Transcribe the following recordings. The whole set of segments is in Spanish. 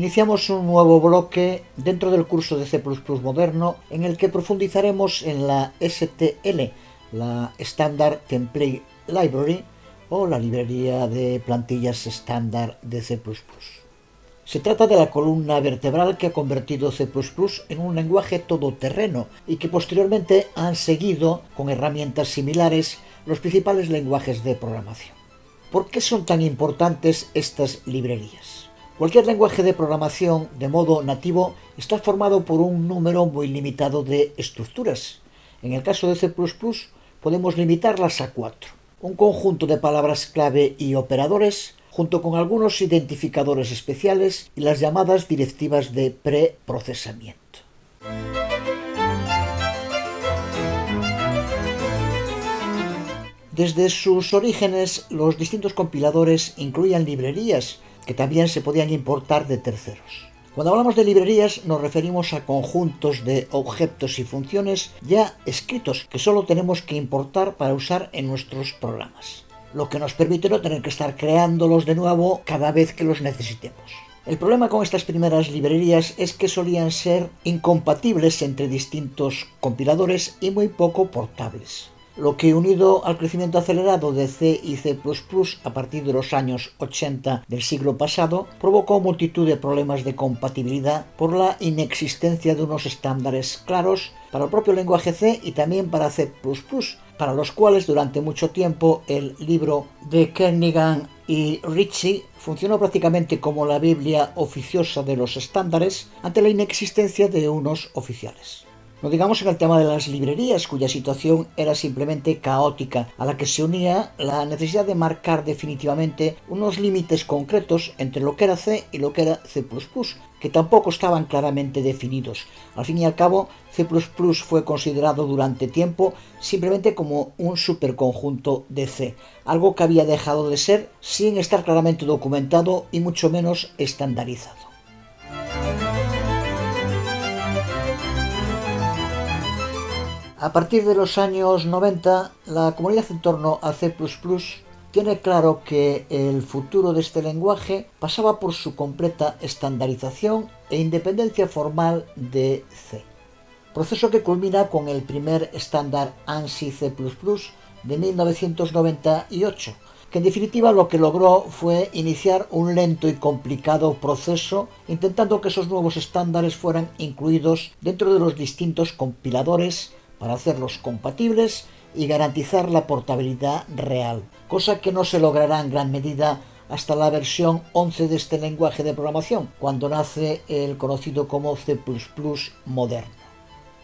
Iniciamos un nuevo bloque dentro del curso de C++ moderno en el que profundizaremos en la STL, la Standard Template Library o la librería de plantillas estándar de C++. Se trata de la columna vertebral que ha convertido C++ en un lenguaje todoterreno y que posteriormente han seguido con herramientas similares los principales lenguajes de programación. ¿Por qué son tan importantes estas librerías? Cualquier lenguaje de programación de modo nativo está formado por un número muy limitado de estructuras. En el caso de C++ podemos limitarlas a 4. Un conjunto de palabras clave y operadores, junto con algunos identificadores especiales y las llamadas directivas de preprocesamiento. Desde sus orígenes, los distintos compiladores incluían librerías que también se podían importar de terceros. Cuando hablamos de librerías nos referimos a conjuntos de objetos y funciones ya escritos que solo tenemos que importar para usar en nuestros programas, lo que nos permite no tener que estar creándolos de nuevo cada vez que los necesitemos. El problema con estas primeras librerías es que solían ser incompatibles entre distintos compiladores y muy poco portables, lo que, unido al crecimiento acelerado de C y C++ a partir de los años 80 del siglo pasado, provocó multitud de problemas de compatibilidad por la inexistencia de unos estándares claros para el propio lenguaje C y también para C++, para los cuales durante mucho tiempo el libro de Kernighan y Ritchie funcionó prácticamente como la Biblia oficiosa de los estándares ante la inexistencia de unos oficiales. No digamos en el tema de las librerías, cuya situación era simplemente caótica, a la que se unía la necesidad de marcar definitivamente unos límites concretos entre lo que era C y lo que era C++, que tampoco estaban claramente definidos. Al fin y al cabo, C++ fue considerado durante tiempo simplemente como un superconjunto de C, algo que había dejado de ser sin estar claramente documentado y mucho menos estandarizado. A partir de los años 90, la comunidad en torno a C++ tiene claro que el futuro de este lenguaje pasaba por su completa estandarización e independencia formal de C. Proceso que culmina con el primer estándar ANSI C++ de 1998, que en definitiva lo que logró fue iniciar un lento y complicado proceso intentando que esos nuevos estándares fueran incluidos dentro de los distintos compiladores para hacerlos compatibles y garantizar la portabilidad real, cosa que no se logrará en gran medida hasta la versión 11 de este lenguaje de programación, cuando nace el conocido como C++ moderno.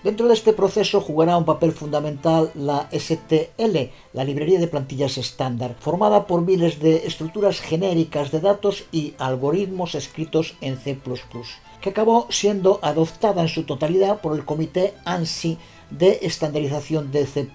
Dentro de este proceso jugará un papel fundamental la STL, la librería de plantillas estándar, formada por miles de estructuras genéricas de datos y algoritmos escritos en C++, que acabó siendo adoptada en su totalidad por el comité ANSI de estandarización de C++,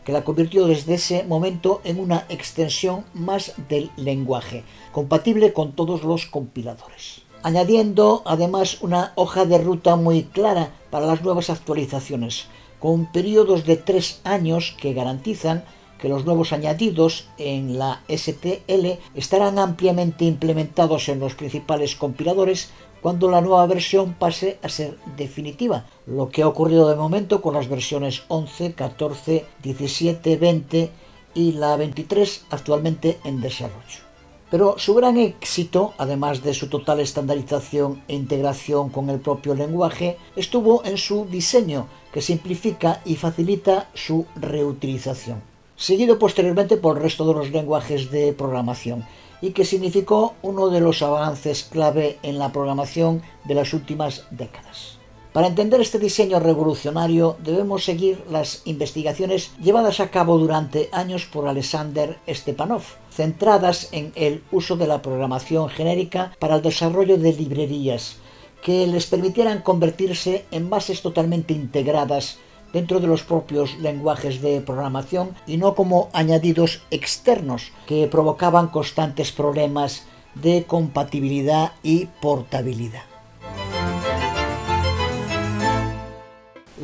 que la convirtió desde ese momento en una extensión más del lenguaje, compatible con todos los compiladores, añadiendo además una hoja de ruta muy clara para las nuevas actualizaciones, con periodos de 3 años que garantizan que los nuevos añadidos en la STL estarán ampliamente implementados en los principales compiladores cuando la nueva versión pase a ser definitiva, lo que ha ocurrido de momento con las versiones 11, 14, 17, 20 y la 23 actualmente en desarrollo. Pero su gran éxito, además de su total estandarización e integración con el propio lenguaje, estuvo en su diseño, que simplifica y facilita su reutilización, seguido posteriormente por el resto de los lenguajes de programación, y que significó uno de los avances clave en la programación de las últimas décadas. Para entender este diseño revolucionario debemos seguir las investigaciones llevadas a cabo durante años por Alexander Stepanov, centradas en el uso de la programación genérica para el desarrollo de librerías que les permitieran convertirse en bases totalmente integradas dentro de los propios lenguajes de programación y no como añadidos externos que provocaban constantes problemas de compatibilidad y portabilidad.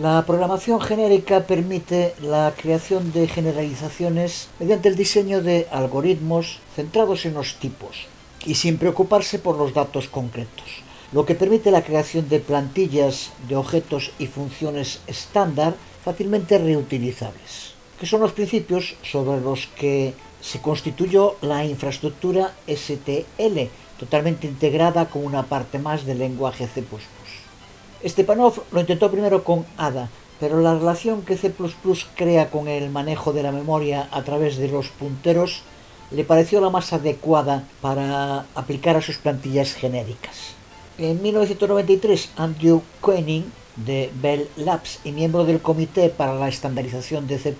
La programación genérica permite la creación de generalizaciones mediante el diseño de algoritmos centrados en los tipos, y sin preocuparse por los datos concretos, lo que permite la creación de plantillas de objetos y funciones estándar fácilmente reutilizables, que son los principios sobre los que se constituyó la infraestructura STL, totalmente integrada como una parte más del lenguaje C++. Stepanov lo intentó primero con Ada, pero la relación que C++ crea con el manejo de la memoria a través de los punteros le pareció la más adecuada para aplicar a sus plantillas genéricas. En 1993, Andrew Koenig, de Bell Labs y miembro del Comité para la Estandarización de C++,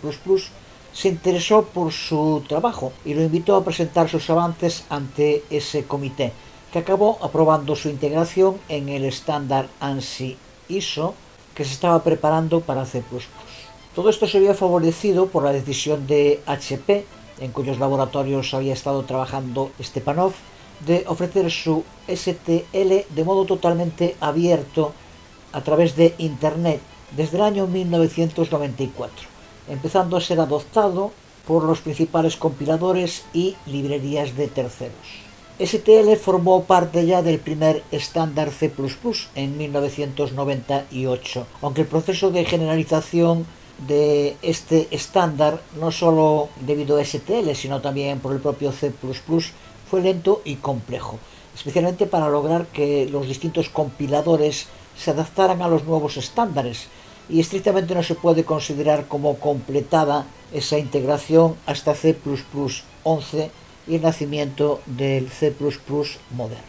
se interesó por su trabajo y lo invitó a presentar sus avances ante ese comité, que acabó aprobando su integración en el estándar ANSI ISO que se estaba preparando para C++. Todo esto se vio favorecido por la decisión de HP, en cuyos laboratorios había estado trabajando Stepanov, de ofrecer su STL de modo totalmente abierto a través de Internet desde el año 1994, empezando a ser adoptado por los principales compiladores y librerías de terceros. STL formó parte ya del primer estándar C++ en 1998, aunque el proceso de generalización de este estándar, no solo debido a STL, sino también por el propio C++, fue lento y complejo, especialmente para lograr que los distintos compiladores se adaptaran a los nuevos estándares, y estrictamente no se puede considerar como completada esa integración hasta C++ 11 y el nacimiento del C++ moderno.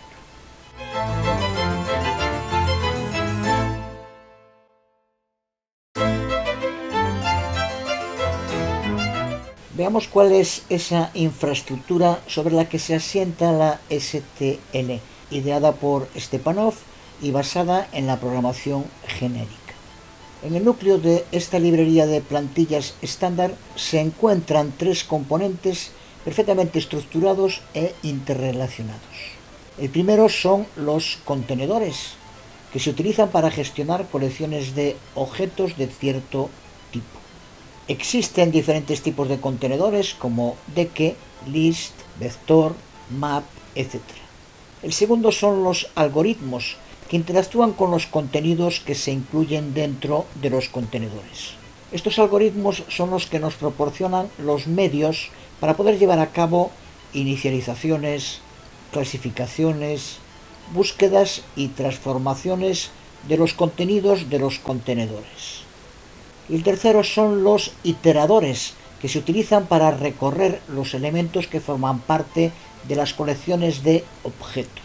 Veamos cuál es esa infraestructura sobre la que se asienta la STL, ideada por Stepanov y basada en la programación genérica. En el núcleo de esta librería de plantillas estándar se encuentran tres componentes perfectamente estructurados e interrelacionados. El primero son los contenedores, que se utilizan para gestionar colecciones de objetos de cierto tipo. Existen diferentes tipos de contenedores como deque, list, vector, map, etc. El segundo son los algoritmos, que interactúan con los contenidos que se incluyen dentro de los contenedores. Estos algoritmos son los que nos proporcionan los medios para poder llevar a cabo inicializaciones, clasificaciones, búsquedas y transformaciones de los contenidos de los contenedores. Y el tercero son los iteradores, que se utilizan para recorrer los elementos que forman parte de las colecciones de objetos.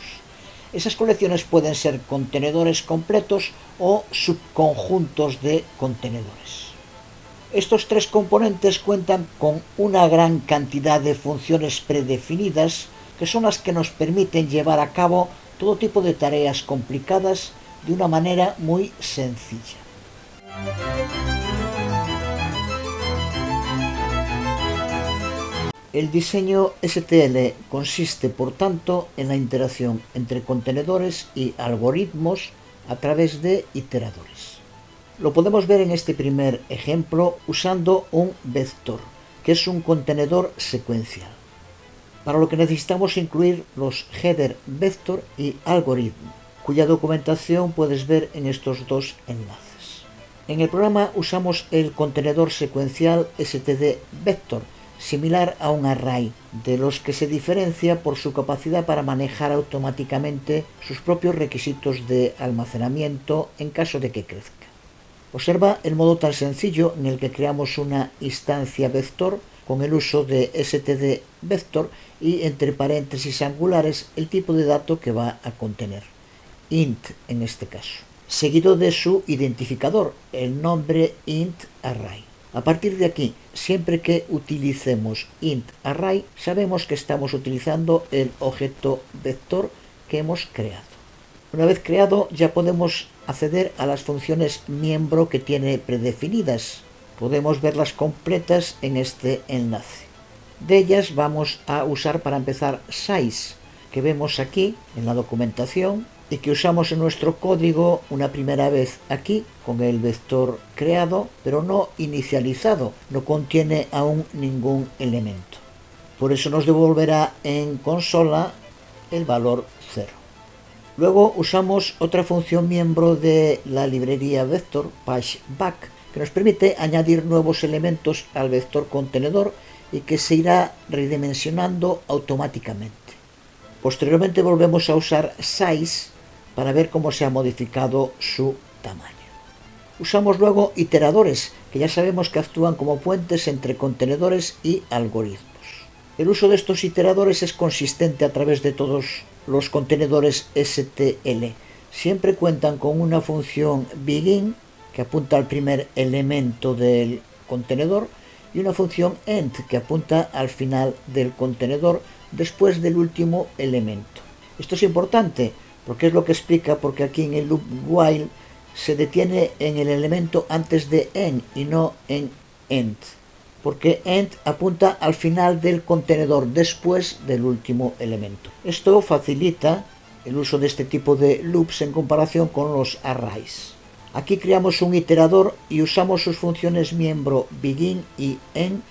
Esas colecciones pueden ser contenedores completos o subconjuntos de contenedores. Estos tres componentes cuentan con una gran cantidad de funciones predefinidas, que son las que nos permiten llevar a cabo todo tipo de tareas complicadas de una manera muy sencilla. El diseño STL consiste, por tanto, en la interacción entre contenedores y algoritmos a través de iteradores. Lo podemos ver en este primer ejemplo usando un vector, que es un contenedor secuencial, para lo que necesitamos incluir los header vector y algoritmo, cuya documentación puedes ver en estos dos enlaces. En el programa usamos el contenedor secuencial std vector, similar a un array, de los que se diferencia por su capacidad para manejar automáticamente sus propios requisitos de almacenamiento en caso de que crezca. Observa el modo tan sencillo en el que creamos una instancia vector con el uso de std vector y entre paréntesis angulares el tipo de dato que va a contener, int en este caso, seguido de su identificador, el nombre int array. A partir de aquí, siempre que utilicemos int array, sabemos que estamos utilizando el objeto vector que hemos creado. Una vez creado, ya podemos acceder a las funciones miembro que tiene predefinidas. Podemos verlas completas en este enlace. De ellas vamos a usar para empezar size, que vemos aquí en la documentación y que usamos en nuestro código una primera vez aquí con el vector creado, pero no inicializado, no contiene aún ningún elemento. Por eso nos devolverá en consola el valor 0. Luego usamos otra función miembro de la librería vector, pushBack, que nos permite añadir nuevos elementos al vector contenedor y que se irá redimensionando automáticamente. Posteriormente volvemos a usar size para ver cómo se ha modificado su tamaño. Usamos luego iteradores, que ya sabemos que actúan como puentes entre contenedores y algoritmos. El uso de estos iteradores es consistente a través de todos los contenedores STL. Siempre cuentan con una función begin, que apunta al primer elemento del contenedor, y una función end, que apunta al final del contenedor después del último elemento. Esto es importante porque es lo que explica por qué aquí en el loop while se detiene en el elemento antes de en y no en end, porque end apunta al final del contenedor después del último elemento. Esto facilita el uso de este tipo de loops en comparación con los arrays. Aquí creamos un iterador y usamos sus funciones miembro begin y end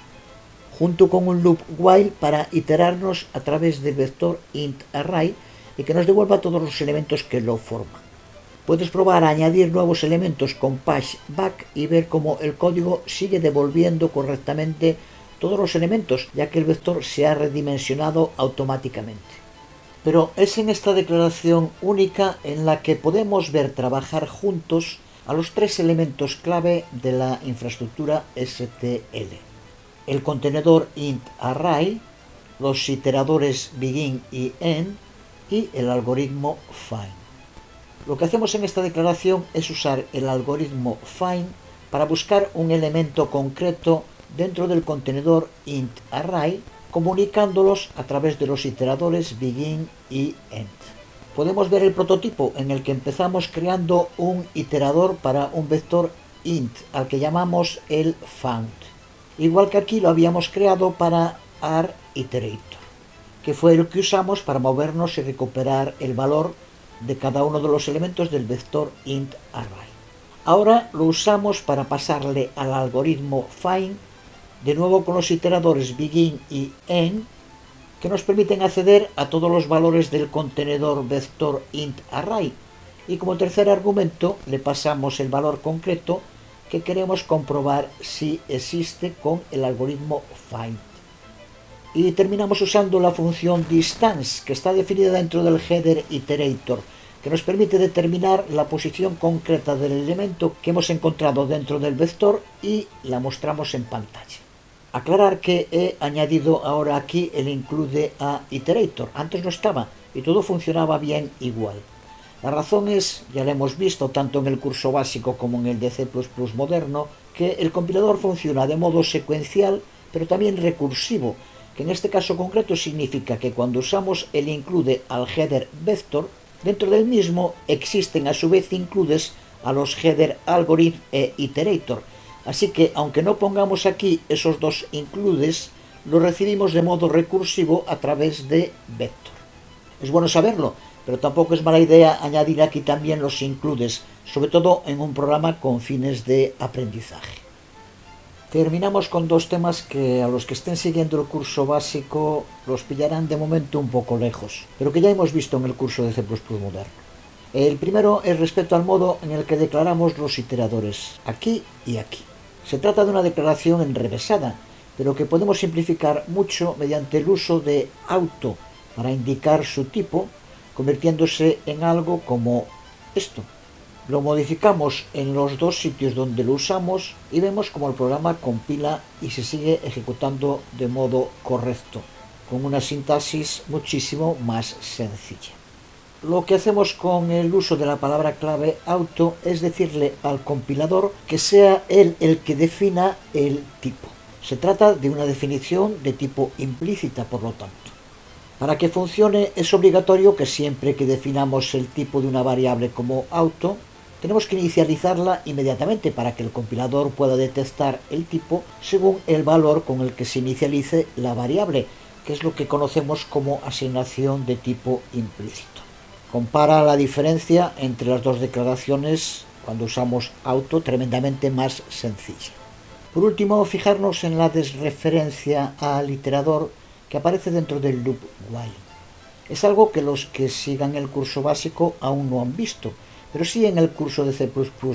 junto con un loop while para iterarnos a través del vector int array y que nos devuelva todos los elementos que lo forman. Puedes probar a añadir nuevos elementos con pushBack y ver cómo el código sigue devolviendo correctamente todos los elementos, ya que el vector se ha redimensionado automáticamente. Pero es en esta declaración única en la que podemos ver trabajar juntos a los tres elementos clave de la infraestructura STL: el contenedor int array, los iteradores begin y end y el algoritmo find. Lo que hacemos en esta declaración es usar el algoritmo find para buscar un elemento concreto dentro del contenedor int array, comunicándolos a través de los iteradores begin y end. Podemos ver el prototipo en el que empezamos creando un iterador para un vector int al que llamamos el found, igual que aquí lo habíamos creado para arIterator, que fue el que usamos para movernos y recuperar el valor de cada uno de los elementos del vector int array. Ahora lo usamos para pasarle al algoritmo find, de nuevo con los iteradores begin y end, que nos permiten acceder a todos los valores del contenedor vector int array, y como tercer argumento le pasamos el valor concreto que queremos comprobar si existe con el algoritmo find. Y terminamos usando la función distance, que está definida dentro del header iterator, que nos permite determinar la posición concreta del elemento que hemos encontrado dentro del vector y la mostramos en pantalla. Aclarar que he añadido ahora aquí el include a iterator, antes no estaba y todo funcionaba bien igual. La razón es, ya lo hemos visto tanto en el curso básico como en el de C++ moderno, que el compilador funciona de modo secuencial pero también recursivo, que en este caso concreto significa que cuando usamos el include al header vector, dentro del mismo existen a su vez includes a los header algorithm e iterator. Así que, aunque no pongamos aquí esos dos includes, lo recibimos de modo recursivo a través de vector. Es bueno saberlo, pero tampoco es mala idea añadir aquí también los includes, sobre todo en un programa con fines de aprendizaje. Terminamos con dos temas que a los que estén siguiendo el curso básico los pillarán de momento un poco lejos, pero que ya hemos visto en el curso de C++ moderno. El primero es respecto al modo en el que declaramos los iteradores, aquí y aquí. Se trata de una declaración enrevesada, pero que podemos simplificar mucho mediante el uso de auto para indicar su tipo, convirtiéndose en algo como esto. Lo modificamos en los dos sitios donde lo usamos y vemos como el programa compila y se sigue ejecutando de modo correcto, con una sintaxis muchísimo más sencilla. Lo que hacemos con el uso de la palabra clave auto es decirle al compilador que sea él el que defina el tipo. Se trata de una definición de tipo implícita, por lo tanto. Para que funcione es obligatorio que siempre que definamos el tipo de una variable como auto, tenemos que inicializarla inmediatamente para que el compilador pueda detectar el tipo según el valor con el que se inicialice la variable, que es lo que conocemos como asignación de tipo implícito. Compara la diferencia entre las dos declaraciones cuando usamos auto, tremendamente más sencilla. Por último, fijarnos en la desreferencia al iterador que aparece dentro del loop while. Es algo que los que sigan el curso básico aún no han visto, pero sí en el curso de C++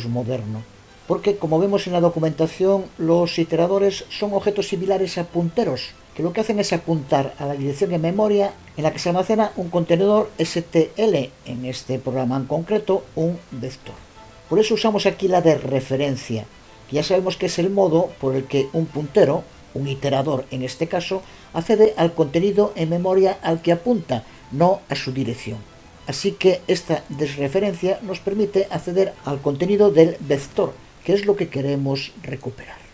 moderno. Porque, como vemos en la documentación, los iteradores son objetos similares a punteros, que lo que hacen es apuntar a la dirección en memoria en la que se almacena un contenedor STL, en este programa en concreto, un vector. Por eso usamos aquí la de referencia, que ya sabemos que es el modo por el que un puntero, un iterador en este caso, accede al contenido en memoria al que apunta, no a su dirección. Así que esta desreferencia nos permite acceder al contenido del vector, que es lo que queremos recuperar.